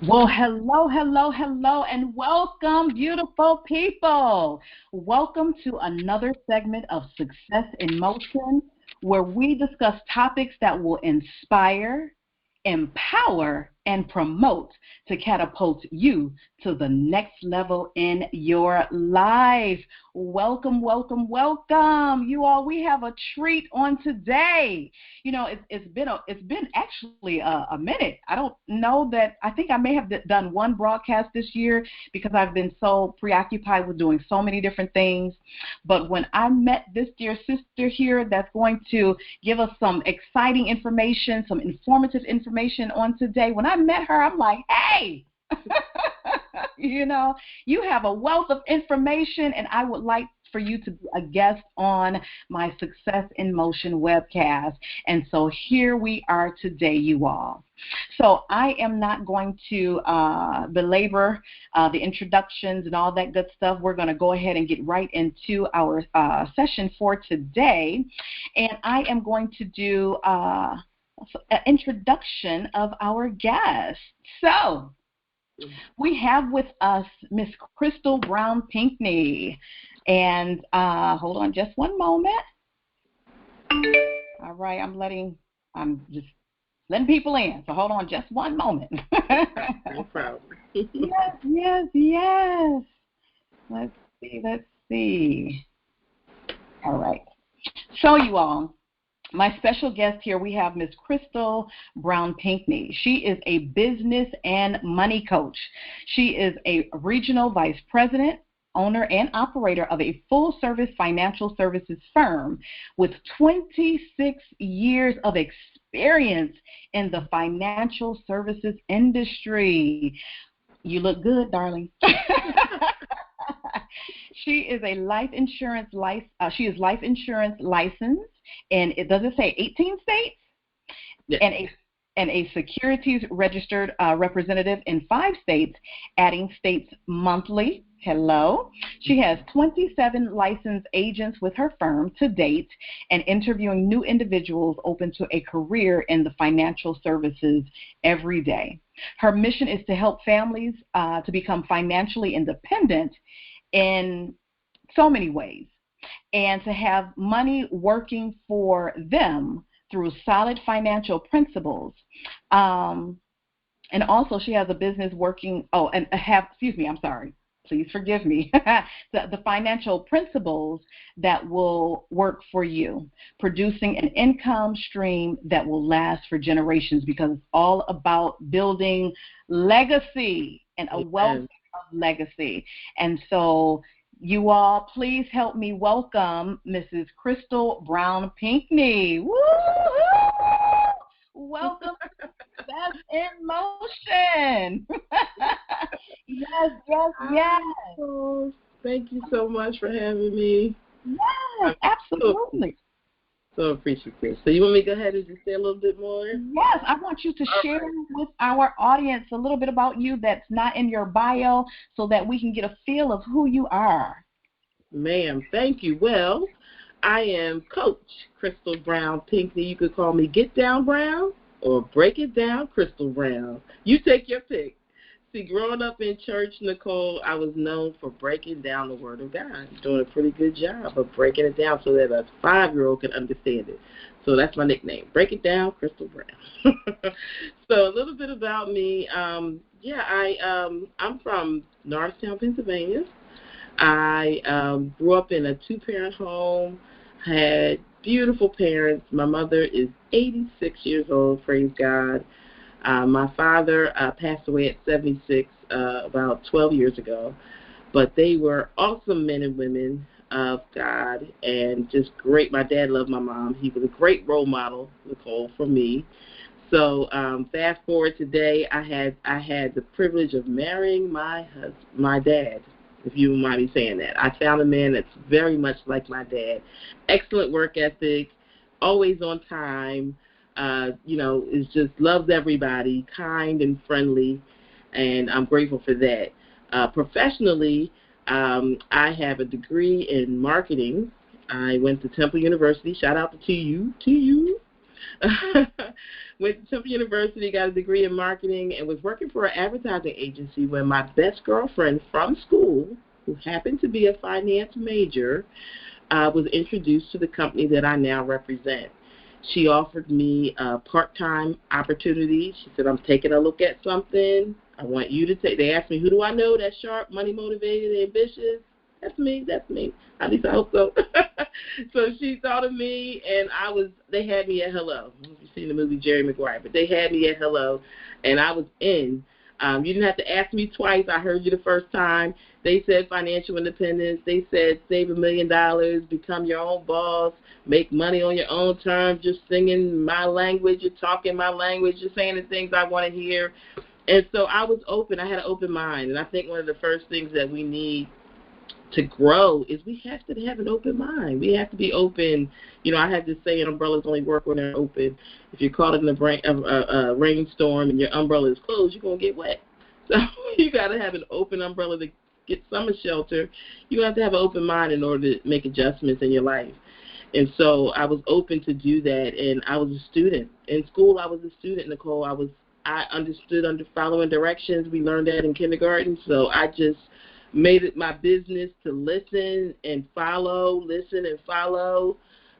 Well, hello, hello, hello, and welcome, beautiful people. Welcome to another segment of Success in Motion, where we discuss topics that will inspire, empower, and promote to catapult you to the next level in your life. Welcome, welcome, welcome. You all, we have a treat on today. It's been actually a minute. I don't know that. I think I may have done one broadcast this year because I've been so preoccupied with doing so many different things. But when I met this dear sister here that's going to give us some exciting information, some informative information on today, when I met her, I'm like, hey, you have a wealth of information, and I would like for you to be a guest on my Success in Motion webcast. And so here we are today, you all. So I am not going to belabor the introductions and all that good stuff. We're going to go ahead and get right into our session for today. And I am going to do an introduction of our guest. So we have with us Miss Crystal Brown-Pinkney. And hold on just one moment. All right, I'm just letting people in. So hold on just one moment. No problem. Yes. Let's see. All right. So you all, my special guest here, we have Miss Crystal Brown-Pinkney. She is a business and money coach. She is a regional vice president, owner, and operator of a full-service financial services firm with 26 years of experience in the financial services industry. You look good, darling. She is life insurance licensed, and does it say 18 states? Yes. And a securities registered representative in 5 states, adding states monthly. Hello. She has 27 licensed agents with her firm to date and interviewing new individuals open to a career in the financial services every day. Her mission is to help families to become financially independent in so many ways and to have money working for them through solid financial principles. And also she has a business working, please forgive me, the financial principles that will work for you, producing an income stream that will last for generations, because it's all about building legacy and a wealth of legacy. And so you all, please help me welcome Mrs. Crystal Brown-Pinkney. Woo-hoo! Welcome to Success in Motion. Yes. Thank you so much for having me. Yes, absolutely. So appreciative. So you want me to go ahead and just say a little bit more? Yes, I want you to share with our audience a little bit about you that's not in your bio so that we can get a feel of who you are. Ma'am, thank you. Well, I am Coach Crystal Brown-Pinkney. You could call me Get Down Brown or Break It Down Crystal Brown. You take your pick. See, growing up in church, Nicole, I was known for breaking down the Word of God, doing a pretty good job of breaking it down so that a 5-year-old can understand it. So that's my nickname, Break It Down, Crystal Brown. So a little bit about me. I'm from Norristown, Pennsylvania. I grew up in a 2-parent home, had beautiful parents. My mother is 86 years old, praise God. My father passed away at 76 about 12 years ago, but they were awesome men and women of God and just great. My dad loved my mom. He was a great role model, Nicole, for me. So fast forward today, I had the privilege of marrying my dad, if you mind me saying that. I found a man that's very much like my dad. Excellent work ethic, always on time. Is just loves everybody, kind and friendly, and I'm grateful for that. Professionally, I have a degree in marketing. I went to Temple University. Shout out to you. Went to Temple University, got a degree in marketing, and was working for an advertising agency when my best girlfriend from school, who happened to be a finance major, was introduced to the company that I now represent. She offered me a part-time opportunity. She said, I'm taking a look at something. I want you to take. They asked me, who do I know that's sharp, money-motivated, ambitious? That's me. At least I hope so. So she thought of me, and they had me at Hello. You've seen the movie Jerry Maguire, but they had me at Hello, and I was in. You didn't have to ask me twice. I heard you the first time. They said financial independence. They said save $1 million, become your own boss, make money on your own terms, just singing my language, you're talking my language, you're saying the things I want to hear. And so I was open. I had an open mind. And I think one of the first things that we need to grow is we have to have an open mind. We have to be open. I had this saying, umbrellas only work when they're open. If you're caught in a rainstorm and your umbrella is closed, you're going to get wet. So you got to have an open umbrella to get summer shelter. You have to have an open mind in order to make adjustments in your life. And so I was open to do that, and I was a student. In school, I was a student, Nicole. I understood under following directions. We learned that in kindergarten, so I just made it my business to listen and follow, listen and follow.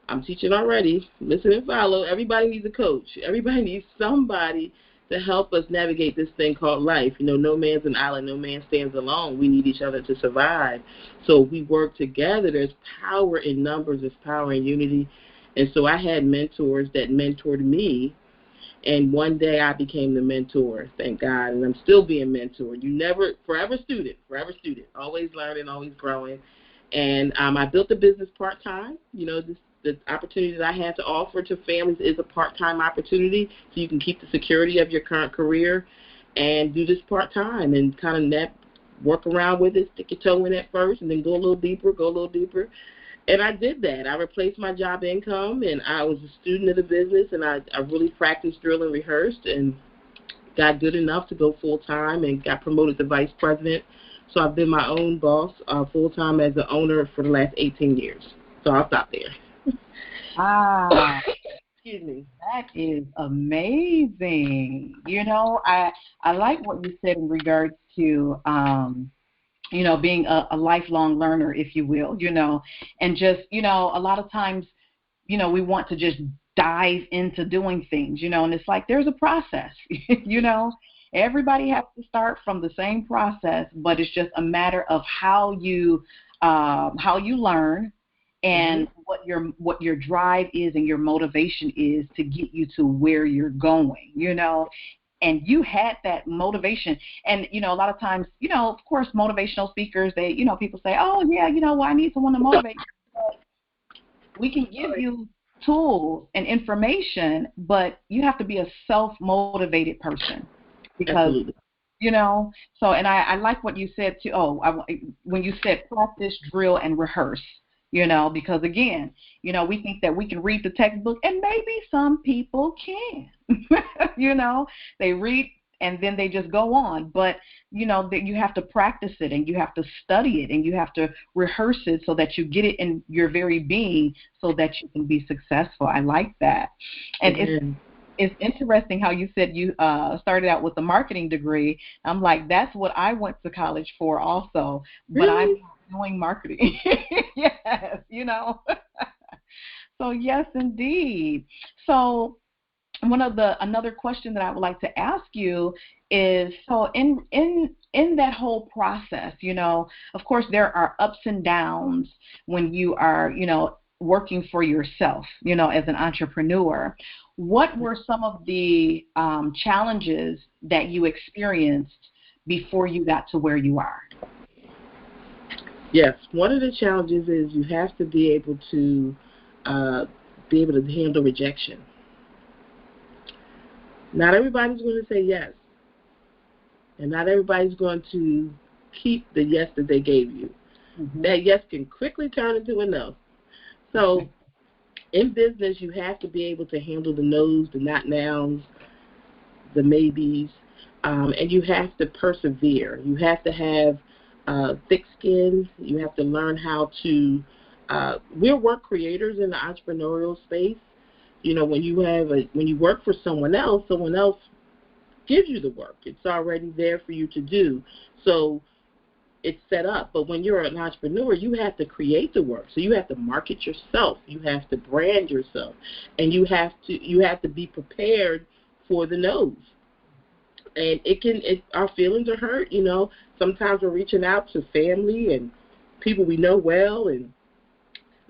I'm teaching already. Listen and follow. Everybody needs a coach. Everybody needs somebody to help us navigate this thing called life. No man's an island. No man stands alone. We need each other to survive. So we work together. There's power in numbers. There's power in unity. And so I had mentors that mentored me. And one day I became the mentor, thank God, and I'm still being mentored. Forever student, always learning, always growing. And I built the business part-time. The opportunity that I had to offer to families is a part-time opportunity, so you can keep the security of your current career and do this part-time and kind of work around with it, stick your toe in at first, and then go a little deeper. And I did that. I replaced my job income, and I was a student of the business, and I really practiced, drilled, and rehearsed, and got good enough to go full-time and got promoted to vice president. So I've been my own boss full-time as an owner for the last 18 years. So I'll stop there. Wow. Excuse me. That is amazing. I like what you said in regards to being a lifelong learner, if you will, and just, a lot of times, we want to just dive into doing things, and it's like there's a process, everybody has to start from the same process, but it's just a matter of how you learn and what your drive is and your motivation is to get you to where you're going, And you had that motivation. And, a lot of times, of course, motivational speakers, they, people say, oh, yeah, I need someone to motivate me. But we can give you tools and information, but you have to be a self-motivated person. Because, Absolutely. So, and I like what you said, too. When you said practice, drill, and rehearse. Because again, we think that we can read the textbook, and maybe some people can. They read and then they just go on. But, that you have to practice it, and you have to study it, and you have to rehearse it so that you get it in your very being so that you can be successful. I like that. And it's interesting how you said you started out with a marketing degree. I'm like, that's what I went to college for also. But I'm doing marketing. Yes, So yes, indeed. So another question that I would like to ask you is, so in that whole process, of course there are ups and downs when you are, working for yourself, as an entrepreneur. What were some of the challenges that you experienced before you got to where you are? Yes, one of the challenges is you have to be able to handle rejection. Not everybody's going to say yes, and not everybody's going to keep the yes that they gave you. Mm-hmm. That yes can quickly turn into a no. So in business, you have to be able to handle the no's, the not nows, the maybes, and you have to persevere. You have to have thick skin. You have to learn how to we're work creators in the entrepreneurial space. You know, when you work for someone else gives you the work. It's already there for you to do. So it's set up. But when you're an entrepreneur, you have to create the work. So you have to market yourself. You have to brand yourself. And you have to be prepared for the no's. And our feelings are hurt, you know. Sometimes we're reaching out to family and people we know well. And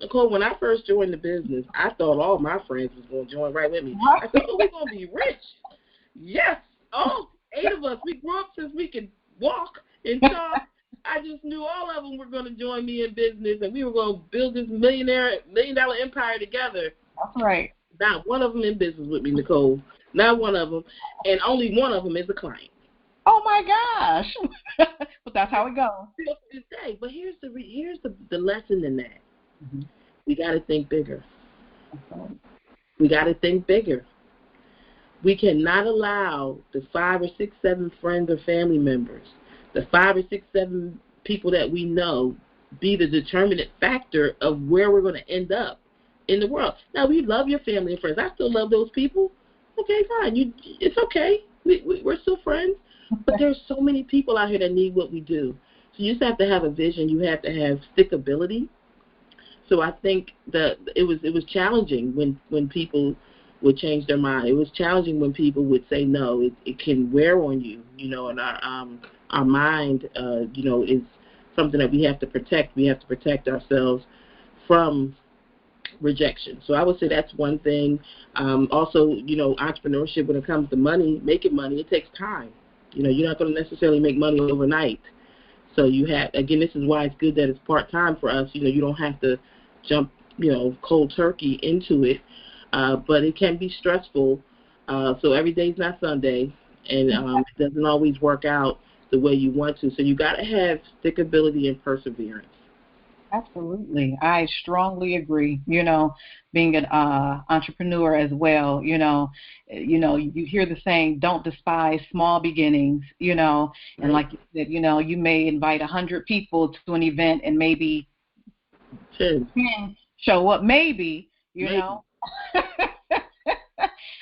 Nicole, when I first joined the business, I thought all my friends was going to join right with me. I thought, oh, we're going to be rich. Yes. Oh, 8 of us. We grew up since we could walk and talk. I just knew all of them were going to join me in business, and we were going to build this $1 million empire together. That's right. Not one of them in business with me, Nicole. Not one of them. And only one of them is a client. Oh, my gosh. But that's how it goes. But here's the lesson in that. Mm-hmm. We got to think bigger. Okay. We got to think bigger. We cannot allow the 5 or 6, 7 friends or family members, the 5 or 6, 7 people that we know, be the determinant factor of where we're going to end up in the world. Now, we love your family and friends. I still love those people. Okay, fine. It's okay. We're still friends. But there's so many people out here that need what we do. So you just have to have a vision. You have to have stickability. So I think that it was challenging when people would change their mind. It was challenging when people would say no. It can wear on you, you know, and our mind, you know, is something that we have to protect. We have to protect ourselves from rejection. So I would say that's one thing. Also, you know, entrepreneurship, when it comes to money, making money, it takes time. You know, you're not going to necessarily make money overnight. So you have, again, this is why it's good that it's part-time for us. You know, you don't have to jump, you know, cold turkey into it. But it can be stressful. So every day's not Sunday, and it doesn't always work out the way you want to. So you got to have stickability and perseverance. Absolutely. I strongly agree. You know, being an entrepreneur as well, you know, you hear the saying, don't despise small beginnings, you know, and like you said, you know, you may invite 100 people to an event and maybe 10 show up, maybe, you know.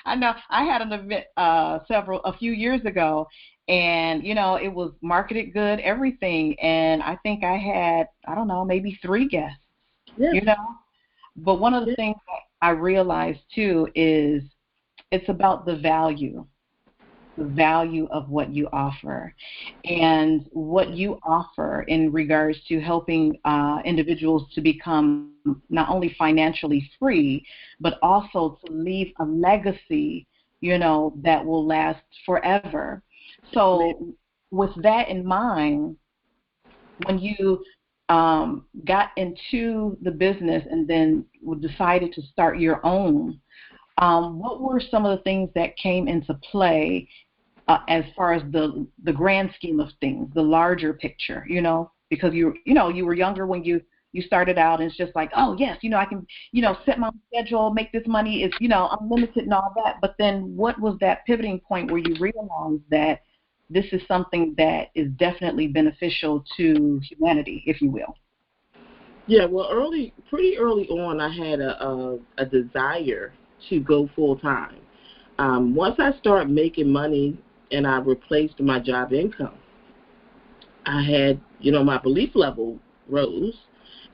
I know I had an event a few years ago, and, you know, it was marketed good, everything. And I think I had, I don't know, maybe 3 guests, you know. But one of the things that I realized, too, is it's about the value of what you offer. And what you offer in regards to helping individuals to become not only financially free, but also to leave a legacy, you know, that will last forever. So with that in mind, when you got into the business and then decided to start your own, what were some of the things that came into play as far as the grand scheme of things, the larger picture, you know, because you were younger when you started out, and it's just like, oh, yes, you know, I can, you know, set my schedule, make this money, is, you know, unlimited and all that. But then what was that pivoting point where you realized that this is something that is definitely beneficial to humanity, if you will? Yeah, well, pretty early on, I had a desire to go full time. Once I started making money and I replaced my job income, I had, you know, my belief level rose,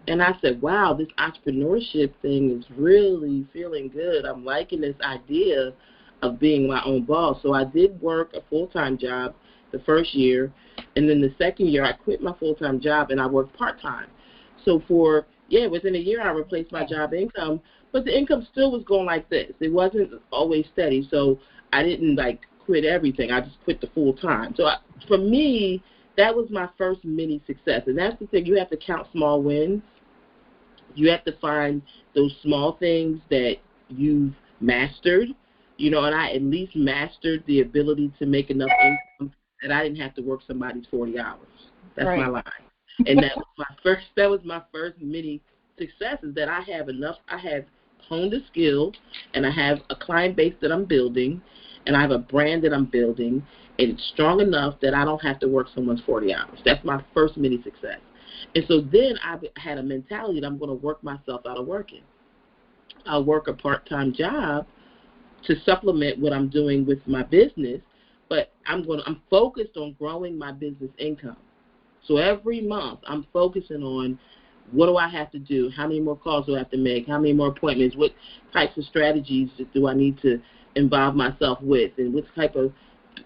and I said, wow, this entrepreneurship thing is really feeling good. I'm liking this idea of being my own boss. So I did work a full-time job the first year, and then the second year I quit my full-time job and I worked part-time. So within a year I replaced my job income, but the income still was going like this. It wasn't always steady, so I didn't like quit everything. I just quit the full-time. So for me, that was my first mini success, and that's the thing. You have to count small wins. You have to find those small things that you've mastered, you know, and I at least mastered the ability to make enough income that I didn't have to work somebody's 40 hours. That's right. My line. And that was my first mini success, is that I have honed a skill, and I have a client base that I'm building, and I have a brand that I'm building, and it's strong enough that I don't have to work someone's 40 hours. That's my first mini success. And so then I had a mentality that I'm going to work myself out of working. I'll work a part-time job to supplement what I'm doing with my business, but I'm focused on growing my business income. So every month I'm focusing on what do I have to do, how many more calls do I have to make, how many more appointments, what types of strategies do I need to involve myself with, and what type of,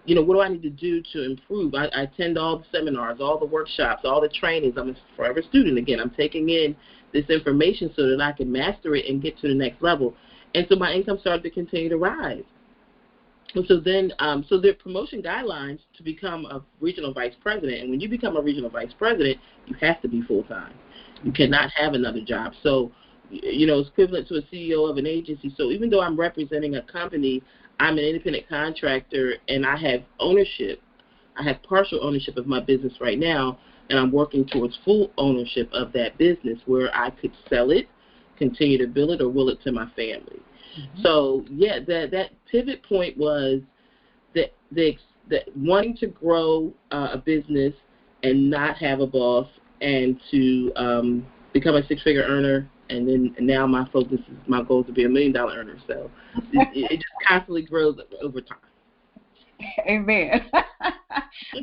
what do I need to do to improve? I attend all the seminars, all the workshops, all the trainings. I'm a forever student again. I'm taking in this information so that I can master it and get to the next level. And so my income started to continue to rise. And so then, so there are promotion guidelines to become a regional vice president. And when you become a regional vice president, you have to be full-time. You cannot have another job. So, it's equivalent to a CEO of an agency. So even though I'm representing a company, I'm an independent contractor, and I have ownership. I have partial ownership of my business right now, and I'm working towards full ownership of that business where I could sell it, continue to build it, or will it to my family. Mm-hmm. So, yeah, that pivot point was that wanting to grow a business and not have a boss, and to become a six-figure earner. And then now my goal is to be $1 million earner. So it just constantly grows over time. Amen.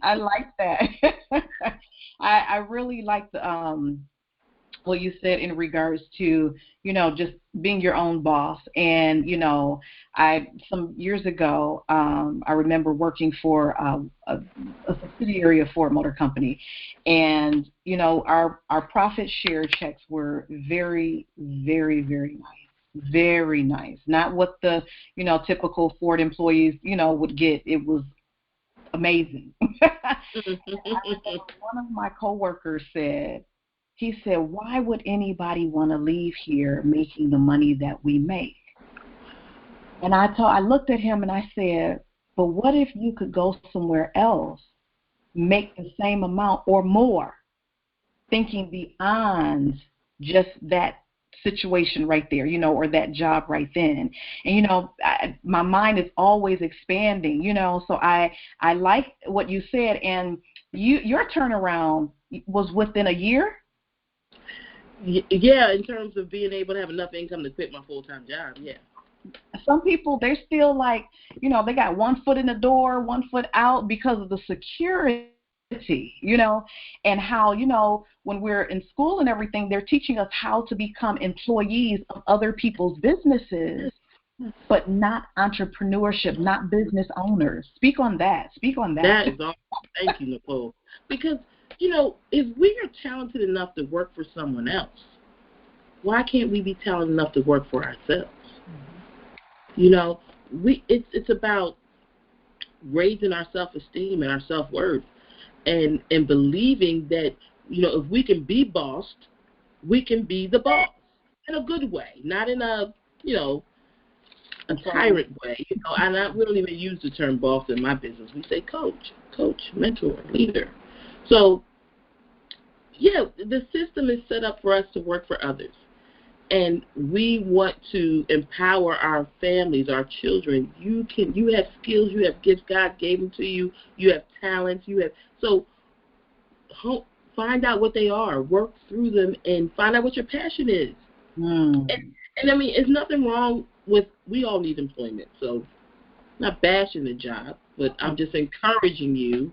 I like that. I really like the what you said in regards to, just being your own boss. And, some years ago, I remember working for a subsidiary of Ford Motor Company. And, our profit share checks were very, very, very nice. Very nice. Not what the, typical Ford employees, would get. It was amazing. One of my coworkers said, why would anybody want to leave here making the money that we make? And I looked at him and I said, but what if you could go somewhere else, make the same amount or more, thinking beyond just that situation right there, or that job right then. And, my mind is always expanding, so I like what you said. And your turnaround was within a year? Yeah, in terms of being able to have enough income to quit my full-time job, yeah. Some people, they're still like, they got one foot in the door, one foot out because of the security, and how, when we're in school and everything, they're teaching us how to become employees of other people's businesses, but not entrepreneurship, not business owners. Speak on that. That is awesome. Thank you, Nicole. Because, if we are talented enough to work for someone else, why can't we be talented enough to work for ourselves? Mm-hmm. It's about raising our self-esteem and our self-worth, and believing that, if we can be bossed, we can be the boss in a good way, not in a tyrant way. We don't even use the term boss in my business. We say coach, mentor, leader. So, yeah, the system is set up for us to work for others. And we want to empower our families, our children. You have skills, you have gifts, God gave them to you. You have talents, so find out what they are, work through them, and find out what your passion is. And I mean, there's nothing wrong with, we all need employment. So, not bashing the job, but I'm just encouraging you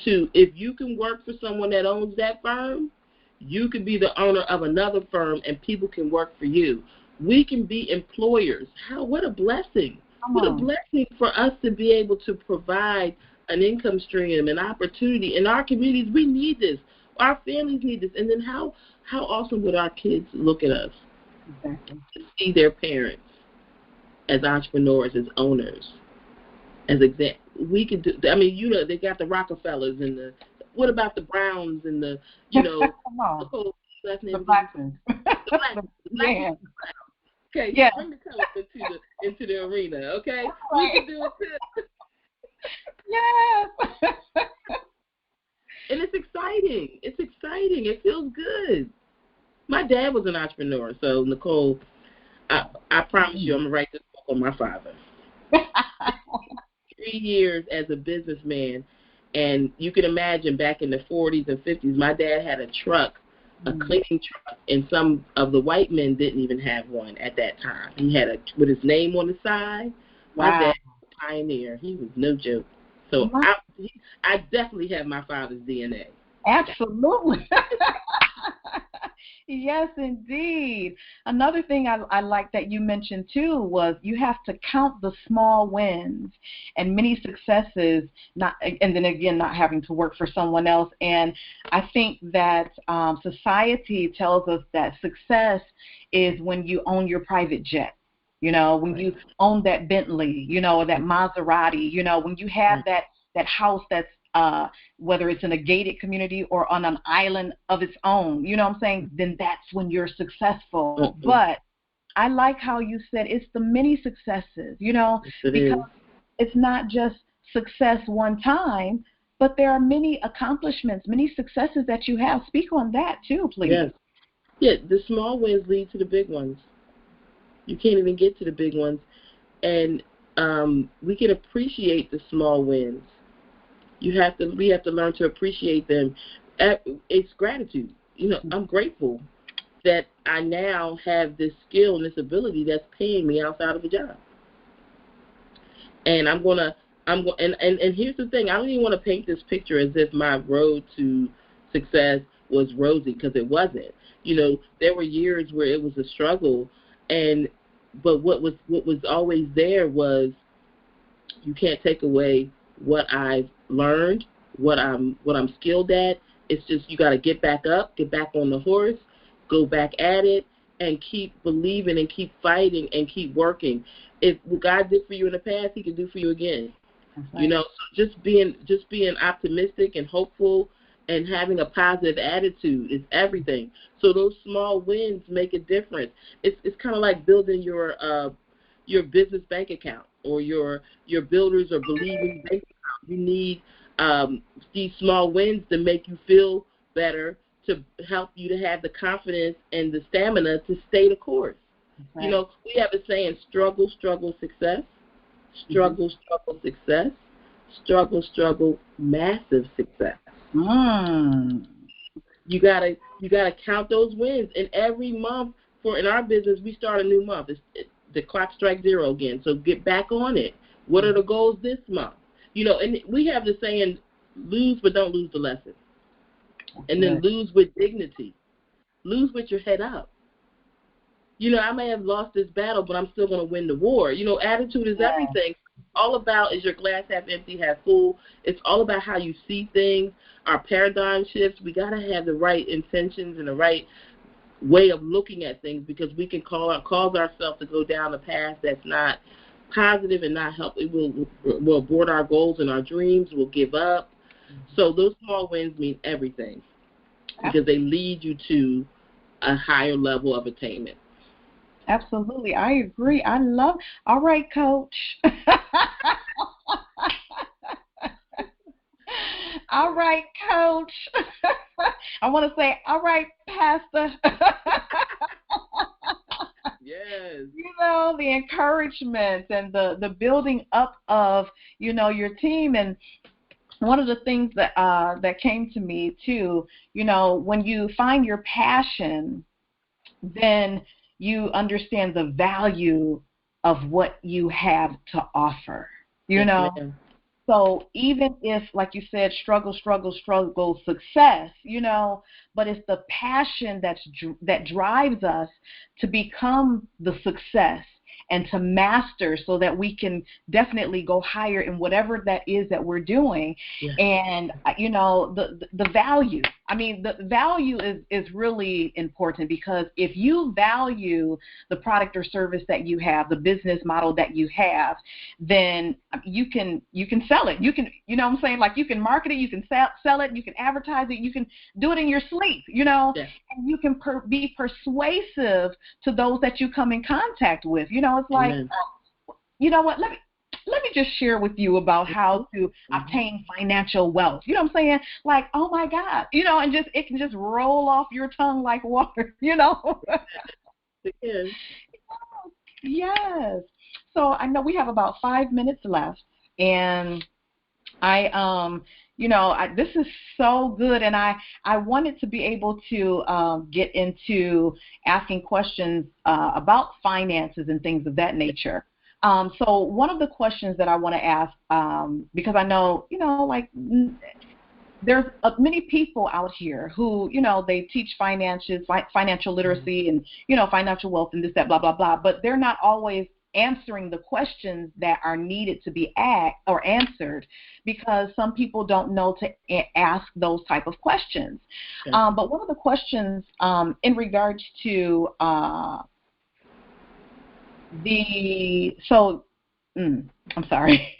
to, if you can work for someone that owns that firm, you can be the owner of another firm and people can work for you. We can be employers. What a blessing. What a blessing for us to be able to provide an income stream, an opportunity. In our communities, we need this. Our families need this. And then how awesome would our kids look at us? Exactly. To see their parents as entrepreneurs, as owners, as examples. We could do, they got the Rockefellers and what about the Browns and the, the Blackmans. Yeah. Okay, yeah. Bring the colors into the arena, okay? We can do it too. Yes. And it's exciting. It feels good. My dad was an entrepreneur, so Nicole, I promise you, I'm gonna write this book on my father. 3 years as a businessman, and you can imagine back in the 40s and 50s, my dad had a truck a cleaning truck, and some of the white men didn't even have one at that time. He had with his name on the side. My Wow. dad was a pioneer. He was no joke. So Wow. I definitely have my father's DNA. Absolutely. Yes, indeed. Another thing I like that you mentioned too was you have to count the small wins and many successes, and then again not having to work for someone else. And I think that society tells us that success is when you own your private jet. When you own that Bentley, or that Maserati, when you have that house that's whether it's in a gated community or on an island of its own, what I'm saying, then that's when you're successful. But I like how you said it's the many successes, because it's not just success one time, but there are many accomplishments, many successes that you have. Speak on that too, please. Yes. Yeah, the small wins lead to the big ones. You can't even get to the big ones. And we can appreciate the small wins. We have to learn to appreciate them. It's gratitude. I'm grateful that I now have this skill and this ability that's paying me outside of a job. And and here's the thing. I don't even want to paint this picture as if my road to success was rosy, because it wasn't. There were years where it was a struggle, but what was always there was, you can't take away what I've learned, what I'm skilled at. It's just, you got to get back up, get back on the horse, go back at it, and keep believing and keep fighting and keep working. If what God did for you in the past, He can do for you again. Right. So just being optimistic and hopeful and having a positive attitude is everything. So those small wins make a difference. It's kind of like building your business bank account, or your builders or believing bank account. You need these small wins to make you feel better, to help you to have the confidence and the stamina to stay the course. Right. We have a saying: struggle, struggle, success. Struggle, struggle, success. Struggle, struggle, massive success. You gotta count those wins. And every month, in our business, we start a new month. The clock strikes zero again. So get back on it. What are the goals this month? And we have the saying, lose but don't lose the lesson. And then lose with dignity. Lose with your head up. I may have lost this battle, but I'm still going to win the war. Attitude is everything. All about, is your glass half empty, half full. It's all about how you see things, our paradigm shifts. We got to have the right intentions and the right way of looking at things, because we can cause ourselves to go down a path that's not positive and not help. It will abort our goals and our dreams. We'll give up. So those small wins mean everything, because they lead you to a higher level of attainment. Absolutely. I agree. All right, Coach. All right, Coach. I want to say, all right, Pastor. Yes. The encouragement and the building up of, your team. And one of the things that came to me too, when you find your passion, then you understand the value of what you have to offer, So even if, like you said, struggle, success, but it's the passion that drives us to become the success and to master, so that we can definitely go higher in whatever that is that we're doing. Yeah. And, the value. The value is really important, because if you value the product or service that you have, the business model that you have, then you can sell it. You can, what I'm saying? Like, you can market it, you can sell it, you can advertise it, you can do it in your sleep, Yeah. and you can be persuasive to those that you come in contact with. It's like, you know what, let me just share with you about how to obtain financial wealth. You know what I'm saying? Like, oh my God, and it can just roll off your tongue like water, It is. Yes. So I know we have about 5 minutes left, and This is so good, and I wanted to be able to get into asking questions about finances and things of that nature. So one of the questions that I want to ask, because I know, like there's many people out here who, they teach financial literacy and, financial wealth and this, that, blah, blah, blah, but they're not always answering the questions that are needed to be answered, because some people don't know to ask those type of questions. Okay. But one of the questions in regards to I'm sorry.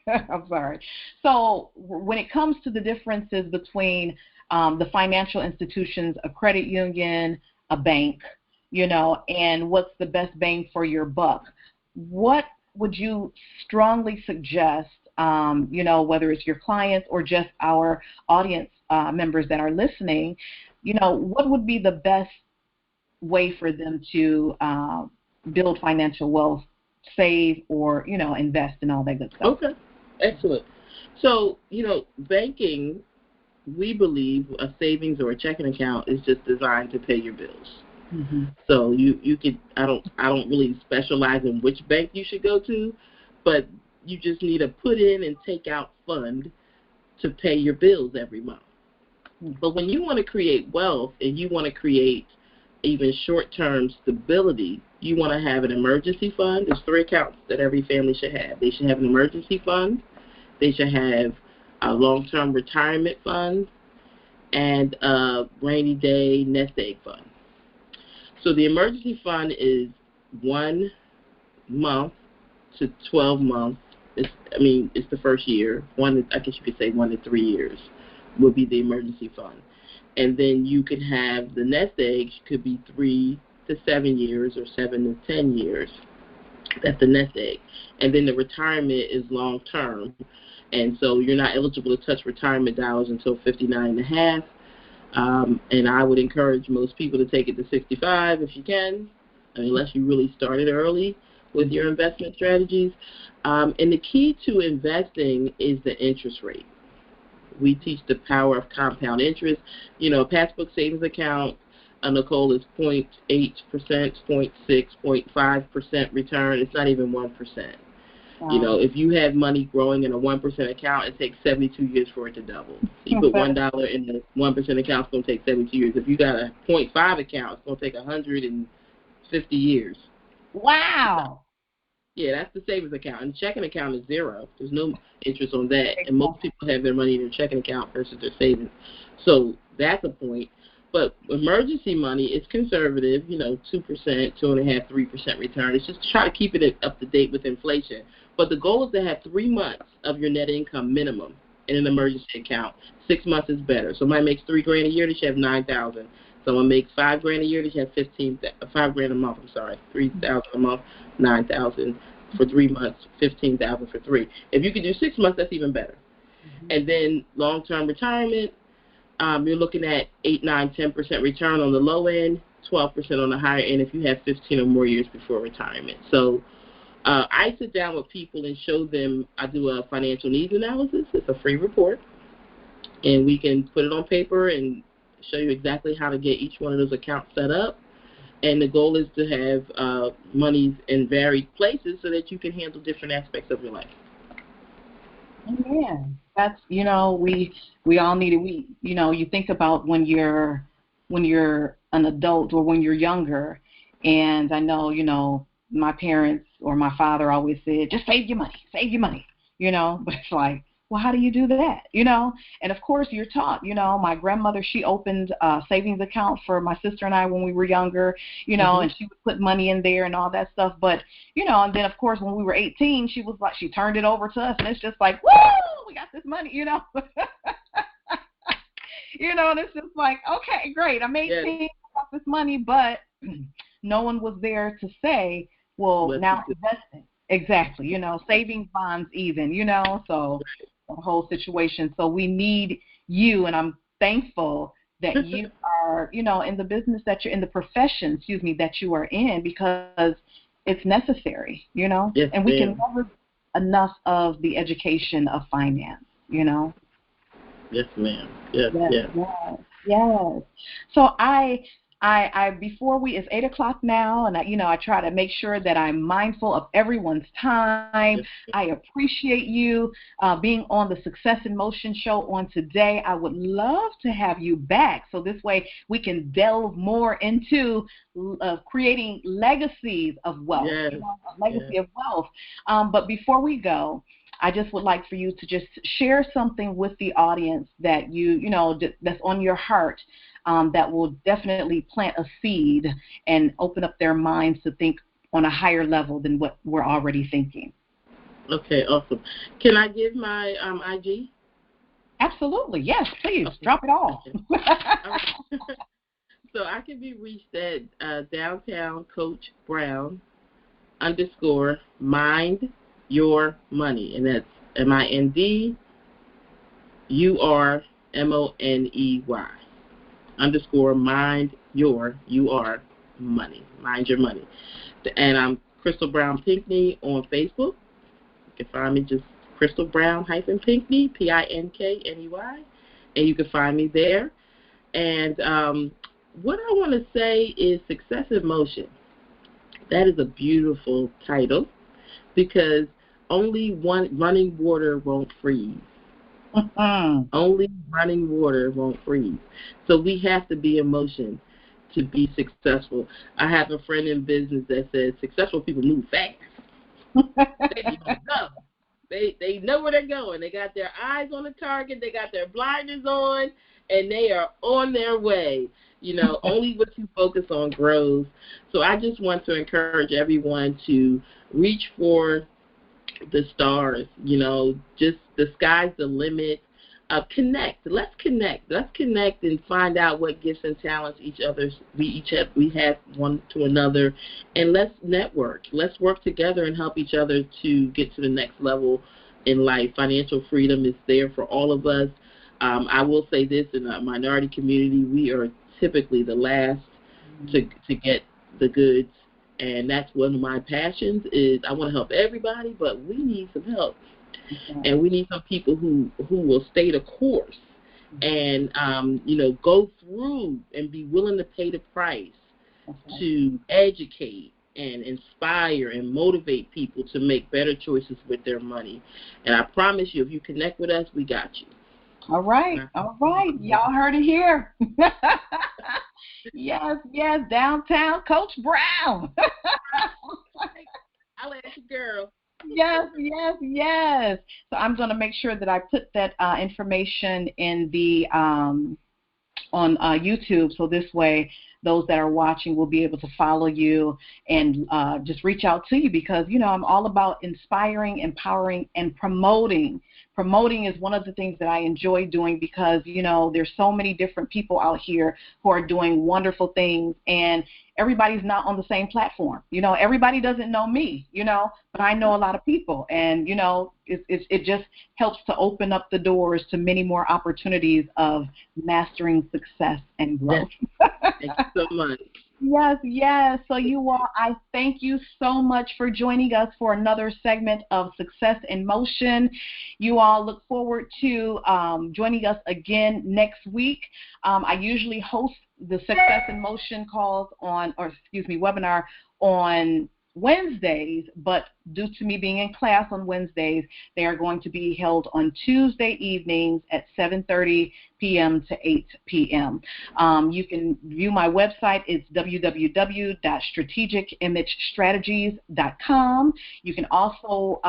I'm sorry. So when it comes to the differences between the financial institutions, a credit union, a bank, and what's the best bang for your buck, what would you strongly suggest, whether it's your clients or just our audience members that are listening, what would be the best way for them to build financial wealth, save, or, invest and all that good stuff? Okay, excellent. So, banking, we believe a savings or a checking account is just designed to pay your bills. Mm-hmm. So you could, I don't really specialize in which bank you should go to, but you just need a put in and take out fund to pay your bills every month. Mm-hmm. But when you want to create wealth and you want to create even short-term stability, you want to have an emergency fund. There's 3 accounts that every family should have. They should have an emergency fund, they should have a long-term retirement fund, and a rainy day nest egg fund. So the emergency fund is 1 month to 12 months. It's the first year. I guess you could say 1 to 3 years would be the emergency fund. And then you could have the nest eggs, could be 3 to 7 years or 7 to 10 years. That's the nest egg. And then the retirement is long term. And so you're not eligible to touch retirement dollars until 59 and a half. And I would encourage most people to take it to 65 if you can, unless you really started early with your investment strategies. And the key to investing is the interest rate. We teach the power of compound interest. A passbook savings account, Nicole, is 0.8%, 0.6%, 0.5% return. It's not even 1%. Wow. If you have money growing in a 1% account, it takes 72 years for it to double. So you put $1 in the 1% account, it's going to take 72 years. If you got a 0.5 account, it's going to take 150 years. Wow. Yeah, that's the savings account. And the checking account is 0. There's no interest on that. And most people have their money in their checking account versus their savings. So that's a point. But emergency money is conservative, 2%, 2.5%, 3% return. It's just try to keep it up to date with inflation. But the goal is to have 3 months of your net income minimum in an emergency account. 6 months is better. Somebody makes $3,000 a year, they should have $9,000. Someone makes $5,000 a year, they should have $5,000 a month. $3,000 a month, $9,000 for 3 months, $15,000 for 3. If you could do 6 months, that's even better. Mm-hmm. And then long-term retirement. You're looking at 8, 9, 10% return on the low end, 12% on the higher end if you have 15 or more years before retirement. So I sit down with people and show them. I do a financial needs analysis. It's a free report, and we can put it on paper and show you exactly how to get each one of those accounts set up. And the goal is to have monies in varied places so that you can handle different aspects of your life. Yeah, that's, we all need it. You think about when you're an adult or when you're younger, and I know, my parents or my father always said, just save your money, but it's like, well, how do you do that, And of course you're taught, my grandmother, she opened a savings account for my sister and I when we were younger, mm-hmm. and she would put money in there and all that stuff. But, and then of course when we were 18, she was like, she turned it over to us, and it's just like, woo, we got this money, and it's just like, okay, great. I'm 18, I got this money, but no one was there to say, well, now investing. Exactly. Savings bonds even, so the whole situation. So we need you, and I'm thankful that you are, in the business that you're in, the profession, that you are in, because it's necessary, Yes, and we can never enough of the education of finance. you know. Yes, ma'am. Yes, Yes, yes. yes, yes. So before it's 8 o'clock now, and I try to make sure that I'm mindful of everyone's time. Yes, I appreciate you being on the Success in Motion show on today. I would love to have you back, so this way we can delve more into creating legacies of wealth, yes, a legacy of wealth. But before we go, I just would like for you to just share something with the audience that that's on your heart, that will definitely plant a seed and open up their minds to think on a higher level than what we're already thinking. Okay, awesome. Can I give my IG? Absolutely. Yes, please. Okay. Drop it all. Okay. All right. So I can be reached at downtown Coach Brown _ mind your money, and that's MINDURMONEY _ mind your money. And I'm Crystal Brown-Pinkney on Facebook. You can find me just Crystal Brown-Pinkney, PINKNEY, and you can find me there. And what I want to say is Success in Motion. That is a beautiful title because only one running water won't freeze. Only running water won't freeze. So we have to be in motion to be successful. I have a friend in business that says successful people move fast. They go. They know where they're going. They got their eyes on the target. They got their blinders on, and they are on their way. Only what you focus on grows. So I just want to encourage everyone to reach for the stars. Just the sky's the limit. Connect. Let's connect. Let's connect and find out what gifts and talents we have one to another, and let's network. Let's work together and help each other to get to the next level in life. Financial freedom is there for all of us. I will say this: in the minority community, we are typically the last to get the goods, and that's one of my passions. Is I want to help everybody, but we need some help. And we need some people who will stay the course and, go through and be willing to pay the price to educate and inspire and motivate people to make better choices with their money. And I promise you, if you connect with us, we got you. All right. Y'all heard it here. Yes, downtown Coach Brown. I'll ask you, girl. Yes. So I'm going to make sure that I put that information in the on YouTube, so this way those that are watching will be able to follow you and just reach out to you, because I'm all about inspiring, empowering, and promoting. Promoting is one of the things that I enjoy doing, because there's so many different people out here who are doing wonderful things, and everybody's not on the same platform. Everybody doesn't know me, but I know a lot of people, and it just helps to open up the doors to many more opportunities of mastering success and growth. Thank you so much. Yes. So you all, I thank you so much for joining us for another segment of Success in Motion. You all look forward to joining us next week. I usually host the Success in Motion webinar on Wednesdays, but due to me being in class on Wednesdays, they are going to be held on Tuesday evenings at 7:30 p.m. to 8 p.m. You can view my website. It's www.strategikimagestrategies.com. You can also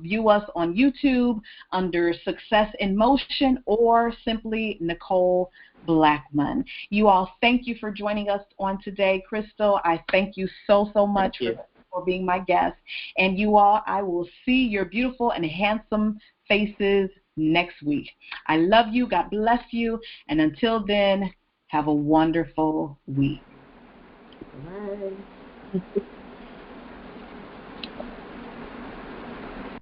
view us on YouTube under Success in Motion, or simply Nicole Blackman. You all, thank you for joining us on today. Crystal, I thank you so much for being my guest. And you all, I will see your beautiful and handsome faces next week. I love you. God bless you. And until then, have a wonderful week. Bye.